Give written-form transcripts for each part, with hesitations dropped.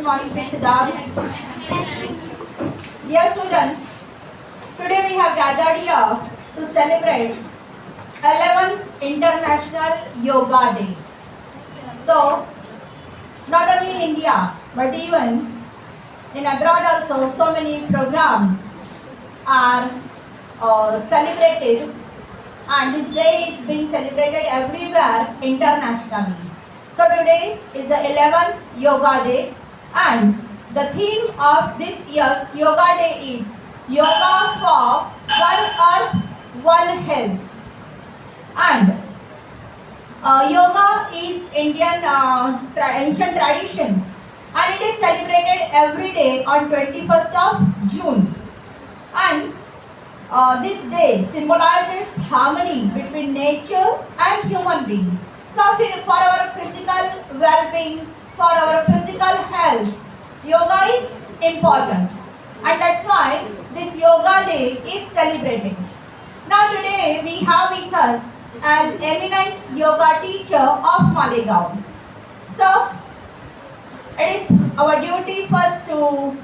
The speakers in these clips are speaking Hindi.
Good morning, Mr. Siddharth. Dear students, today we have gathered here to celebrate 11th International Yoga Day. So, not only in India, but even in abroad also, so many programs are celebrated, and this day is being celebrated everywhere internationally. So today is the 11th Yoga Day, and the theme of this year's Yoga Day is Yoga for One Earth, One Health. And yoga is Indian ancient tradition, and it is celebrated every day on 21st of June. And this day symbolizes harmony between nature and human being. So for our physical well-being, for our physical health, yoga is important, and that's why this yoga day is celebrated. Now today we have with us an eminent yoga teacher of Malegaon. So it is our duty first to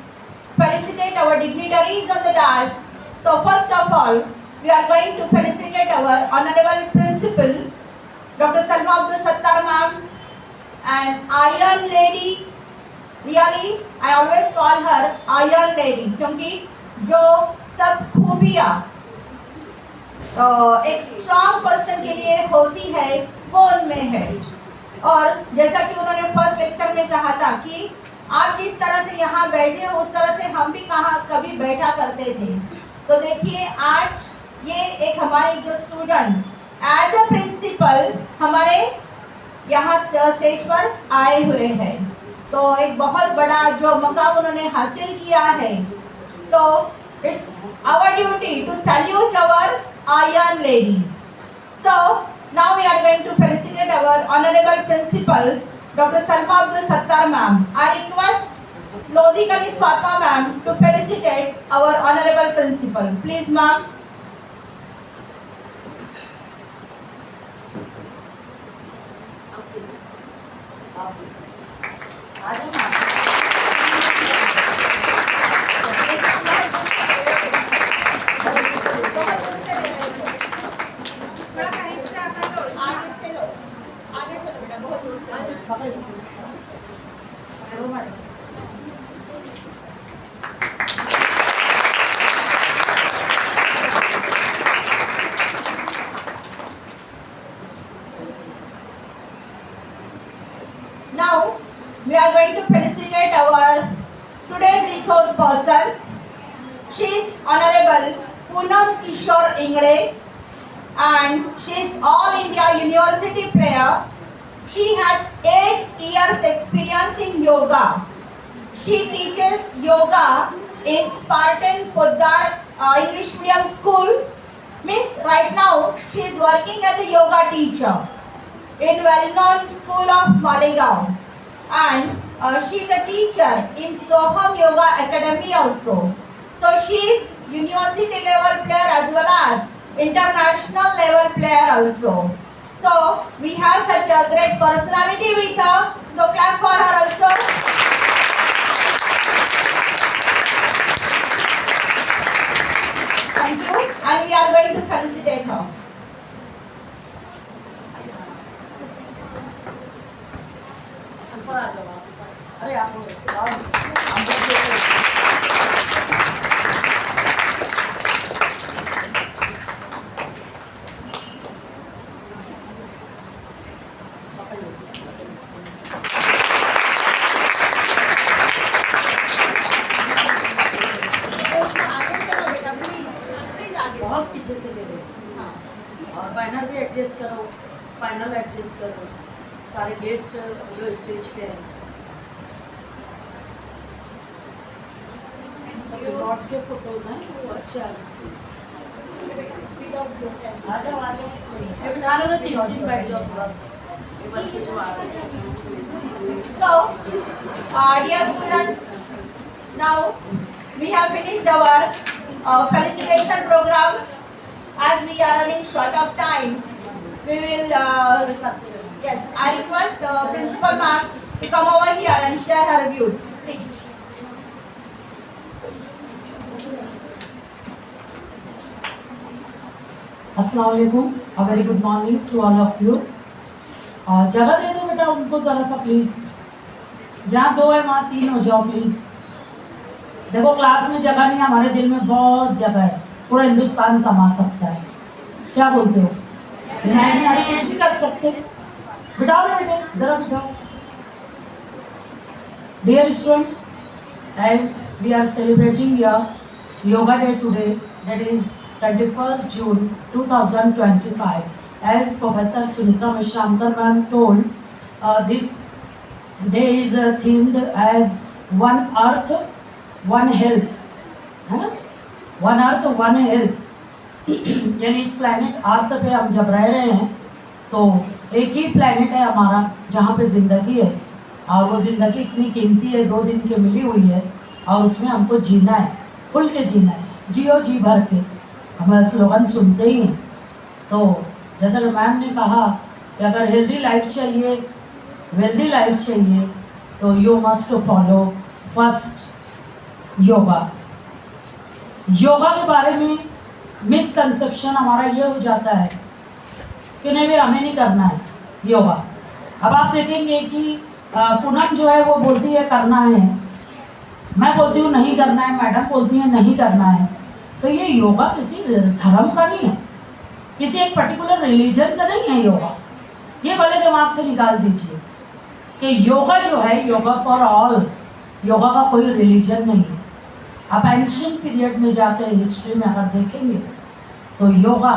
felicitate our dignitaries on the dais. So first of all, we are going to felicitate our honorable principal, Dr. Salma Abdul Sattar ma'am, and Iron Lady. Really, I always call her Iron Lady क्योंकि जो सब खूबियाँ एक स्ट्रॉन्ग पर्सन के लिए होती है वो उनमें है. और जैसा कि उन्होंने फर्स्ट लेक्चर में कहा था कि आप जिस तरह से यहाँ बैठे हो उस तरह से हम भी कहाँ कभी बैठा करते थे. तो देखिए आज ये एक हमारी जो स्टूडेंट एज अ प्रिंसिपल हमारे यहाँ स्टेज पर आए हुए हैं, तो एक बहुत बड़ा जो मकाम उन्होंने हासिल किया है. तो it's our duty to salute our iron lady. So now we are going to felicitate our honourable principal doctor Salma Abdul Sattar ma'am. I request Lodi Kanis Fatma ma'am to felicitate our honorable principal. Please ma'am. Now we are going to felicitate our today's resource person. She is Honorable Poonam Kishore Ingre, and she is All India University player. She has 8 years experience in yoga. She teaches yoga in Spartan Poddar English Medium School. Miss, right now she is working as a yoga teacher in well-known school of Malegaon, and she is a teacher in Soham Yoga Academy also. So she is university level player as well as international level player also. So we have such a great personality with her. So clap for her also. Thank you, and we are going to felicitate her. अरे आप बहुत पीछे से ले लो. और बैनर भी एडजस्ट करो, पैनल एडजस्ट करो, सारे गेस्ट जो स्टेज पे हैं सभी गॉड के फोटोज हैं वो अच्छे आने चाहिए. आ जाओ आ जाओ, ये बिठा लो ना, 3 बैठ जाओ थोड़ा सा, ये बच्चे जो आ रहे हैं. So, dear students, now we have finished our felicitation program. As we are running short of time, we will yes, I request principal ma'am to come over here and share her views. Please. अस्सलाम वालेकुम, a very good morning to all of you. जगह दे दो बेटा उनको ज़रा सा प्लीज़, जहाँ 2 है वहाँ 3 हो जाओ प्लीज़। देखो क्लास में जगह नहीं, हमारे दिल में बहुत जगह है, पूरा हिंदुस्तान समा सकता है। क्या बोलते हो? नहीं भी कर सकते। बिठाओ रे बेटे, ज़रा बिठाओ। Dear students, as we are celebrating your yoga day today, that is 21st June 2025, as Professor Sunita Mishramkar ma'am told, this day is themed as one earth one health, है ना? one earth one health यानी इस प्लैनेट अर्थ पे हम जब रह रहे हैं तो एक ही प्लैनेट है हमारा जहाँ पे ज़िंदगी है, और वो ज़िंदगी इतनी कीमती है, 2 दिन की मिली हुई है, और उसमें हमको जीना है, खुल के जीना है, जियो जी भर के। हमारा स्लोगन सुनते ही हैं। तो जैसा कि मैम ने कहा कि अगर हेल्दी लाइफ चाहिए, वेल्दी लाइफ चाहिए, तो you must follow first yoga. Yoga के बारे में मिसकंसेप्शन हमारा ये हो जाता है कि नहीं भैया हमें नहीं करना है योगा। अब आप देखेंगे कि पूनम जो है वो बोलती है करना है, मैं बोलती हूँ नहीं करना है, मैडम बोलती है नहीं करना है। तो ये योगा किसी धर्म का नहीं है, किसी एक पर्टिकुलर रिलीजन का नहीं है योगा। ये भले दिमाग से निकाल दीजिए कि योगा जो है, योगा फॉर ऑल, योगा का कोई रिलीजन नहीं है। आप एंशिएंट पीरियड में जाकर हिस्ट्री में अगर देखेंगे तो योगा,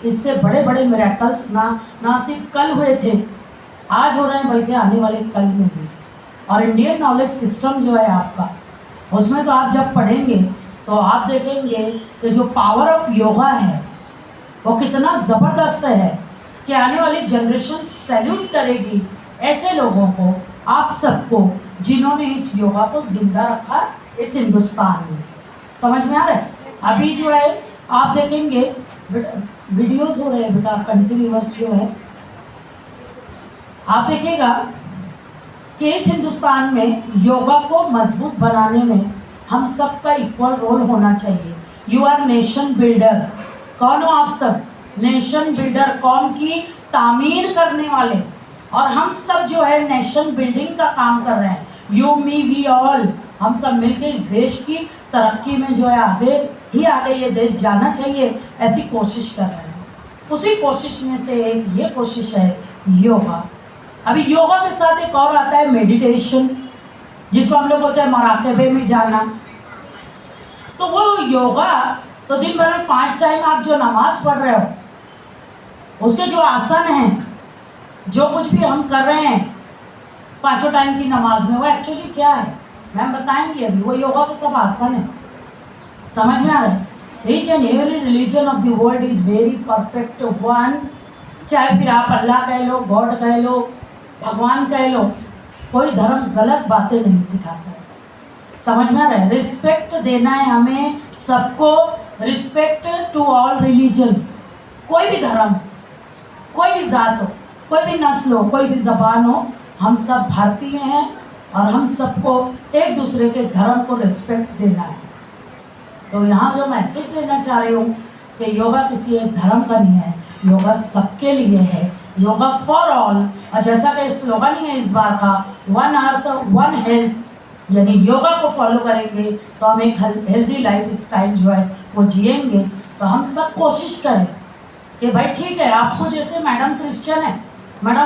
इससे बड़े बड़े मिरेकल्स ना सिर्फ कल हुए थे, आज हो रहे हैं, बल्कि आने वाले कल में भी। और इंडियन नॉलेज सिस्टम जो है आपका, उसमें तो आप जब पढ़ेंगे तो आप देखेंगे कि जो पावर ऑफ योगा है वो कितना ज़बरदस्त है कि आने वाली जनरेशन सैल्यूट करेगी ऐसे लोगों को, आप सबको, जिन्होंने इस योगा को जिंदा रखा इस हिंदुस्तान में। समझ में आ रहा है? अभी जो है आप देखेंगे वीडियोज़ हो रहे हैं बेटा कंटिन्यूअस जो है, आप देखिएगा कि इस हिंदुस्तान में योगा को मजबूत बनाने में हम सबका इक्वल रोल होना चाहिए। You our nation builder. कौन हो आप सब? नेशन बिल्डर, कौम की तामीर करने वाले। और हम सब जो है नेशन बिल्डिंग का काम कर रहे हैं। यू मी वी ऑल, हम सब मिलकर इस देश की तरक्की में जो है आगे ये देश जाना चाहिए, ऐसी कोशिश कर रहे हैं। उसी कोशिश में से एक ये कोशिश है योगा। अभी योगा के साथ एक और आता है मेडिटेशन, जिसको हम लोग बोलते हैं मराकबे में जाना। तो वो योगा तो दिन भर में 5 टाइम आप जो नमाज पढ़ रहे हो, उसके जो आसन हैं, जो कुछ भी हम कर रहे हैं 5 टाइम की नमाज में, वो एक्चुअली क्या है मैम बताएंगे अभी। वो योगा के सब आसन है। समझ में आ रहा है? Each and every religion of the world is very perfect one. चाहे फिर आप अल्लाह कह लो, गॉड कह लो, भगवान कह लो, कोई धर्म गलत बातें नहीं सिखाता है। समझ में आ रहा है? रिस्पेक्ट देना है हमें सबको, रिस्पेक्ट टू ऑल रिलीजन। कोई भी धर्म, कोई भी जात हो, कोई भी नस्ल हो, कोई भी ज़बान हो, हम सब भारतीय हैं और हम सबको एक दूसरे के धर्म को रिस्पेक्ट देना है। तो यहाँ जो मैसेज देना चाह रही हूँ कि योगा किसी एक धर्म का नहीं है, योगा सबके लिए है, योगा फॉर ऑल। और जैसा कि स्लोगन ही है इस बार का, वन अर्थ वन हेल्थ, यानी योगा को फॉलो करेंगे तो हम एक हेल्दी लाइफ स्टाइल जो है वो जिएंगे। तो हम सब कोशिश करें कि भाई ठीक है, आपको जैसे मैडम क्रिश्चियन है